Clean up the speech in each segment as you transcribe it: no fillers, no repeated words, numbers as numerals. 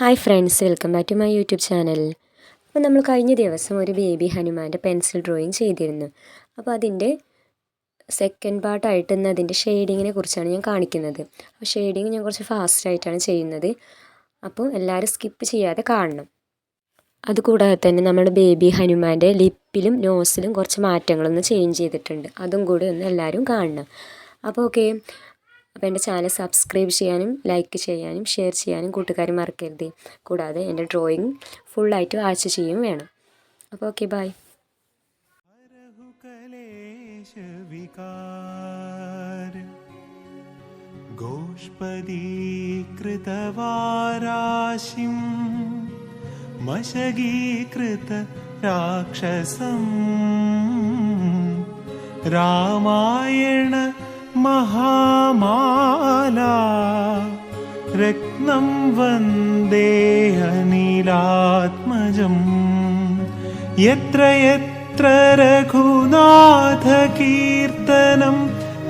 Hi friends, welcome back to my YouTube channel. അപ്പോൾ നമ്മൾ കഴിഞ്ഞ ദിവസം ഒരു ബേബി ഹനുമാൻ്റെ പെൻസിൽ ഡ്രോയിങ് ചെയ്തിരുന്നു. അപ്പോൾ അതിൻ്റെ സെക്കൻഡ് പാർട്ടായിട്ട് ഇന്ന് അതിൻ്റെ ഷെയ്ഡിങ്ങിനെ കുറിച്ചാണ് ഞാൻ കാണിക്കുന്നത്. അപ്പോൾ ഷെയ്ഡിങ് ഞാൻ കുറച്ച് ഫാസ്റ്റായിട്ടാണ് ചെയ്യുന്നത്. അപ്പോൾ എല്ലാവരും സ്കിപ്പ് ചെയ്യാതെ കാണണം. അതുകൂടാതെ തന്നെ നമ്മുടെ ബേബി ഹനുമാൻ്റെ ലിപ്പിലും നോസിലും കുറച്ച് മാറ്റങ്ങളൊന്ന് ചേഞ്ച് ചെയ്തിട്ടുണ്ട്. അതും കൂടി ഒന്ന് എല്ലാവരും കാണണം. അപ്പോൾ ഓക്കെ. അപ്പോൾ എൻ്റെ ചാനൽ സബ്സ്ക്രൈബ് ചെയ്യാനും ലൈക്ക് ചെയ്യാനും ഷെയർ ചെയ്യാനും കൂട്ടുകാർ മറക്കരുത്. കൂടാതെ എൻ്റെ ഡ്രോയിങ് ഫുള്ളായിട്ട് വാച്ച് ചെയ്യും വേണം. അപ്പോൾ ഓക്കെ, ബൈ. ഗോഷ്പദീകൃതവാരാശിം മശഗീകൃത രാക്ഷസം രാമായണ മഹാമാലാ രത്നം വന്ദേഹനീലാത്മജം യത്ര യത്ര രഘുനാഥകീർത്തനം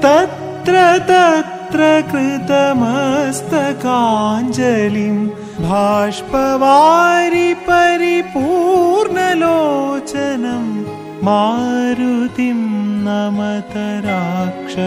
തത്ര തത്ര കൃതമസ്തകാഞ്ജലിം ബാഷ്പവാരി പരിപൂർണലോചനം മാരുതിം നമത രാക്ഷസാന്തകം.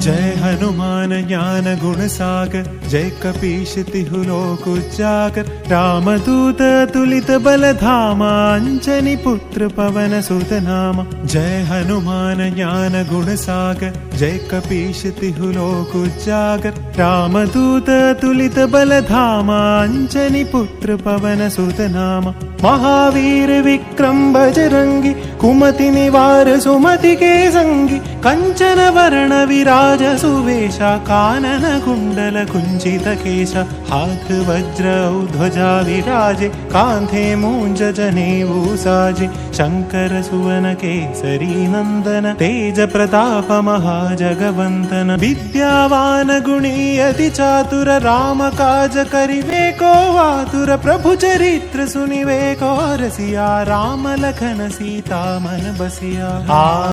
जय हनुमान ज्ञान गुण सागर जय कपीश तिहु लोक उजागर रामदूत तुलित बल धामा अंजनी पुत्र पवन सुत नाम. जय हनुमान ज्ञान गुण सागर जय कपीश तिहु लोक उजागर रामदूत तुलित बल धामा अंजनी पुत्र पवन सुत नाम. महावीर विक्रम बजरंगी कुमति निवार सुमति के संगी कंचन वर्ण विराज सुवेश कानन कुंडल कुंचित केश हाथ वज्र ध्वजा विराजे कांधे मूंज जनेऊ साजे शंकर सुवन केसरी नंदन तेज प्रताप महाजगवंदन विद्यावान गुणी अति चातुर राम काज करिवे को आतुर प्रभु चरित्र सुनिवे को रसिया राम लखन सीता मन बसिया.